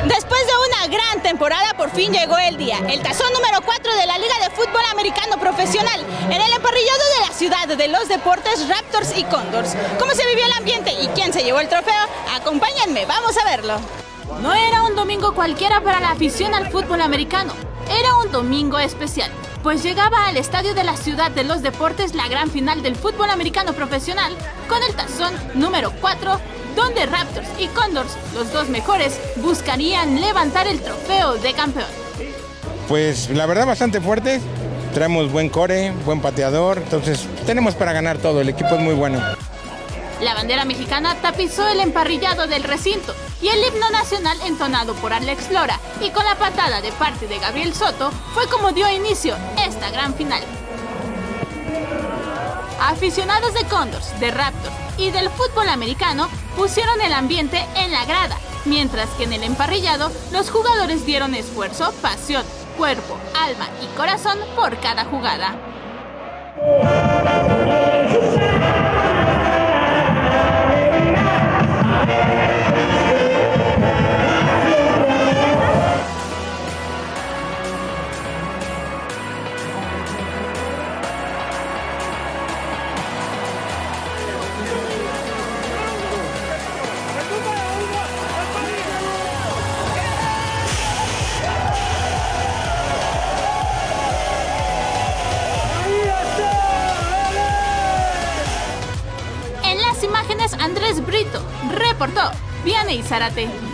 Después de una gran temporada, por fin llegó el día. El tazón número 4 de la Liga de Fútbol Americano Profesional en el emparrillado de la ciudad de los deportes Raptors y Condors. ¿Cómo se vivió el ambiente y quién se llevó el trofeo? Acompáñenme, vamos a verlo. No era un domingo cualquiera para la afición al fútbol americano. Era un domingo especial, pues llegaba al estadio de la ciudad de los deportes la gran final del fútbol americano profesional con el tazón número 4, donde Raptors y Condors, los dos mejores, buscarían levantar el trofeo de campeón. Pues la verdad bastante fuerte, traemos buen core, buen pateador, entonces tenemos para ganar todo, el equipo es muy bueno. La bandera mexicana tapizó el emparrillado del recinto y el himno nacional entonado por Alex Lora y con la patada de parte de Gabriel Soto fue como dio inicio esta gran final. Aficionados de Condors, de Raptors y del fútbol americano pusieron el ambiente en la grada, mientras que en el emparrillado los jugadores dieron esfuerzo, pasión, cuerpo, alma y corazón por cada jugada. Imágenes Andrés Brito, reportó Vianey Zárate.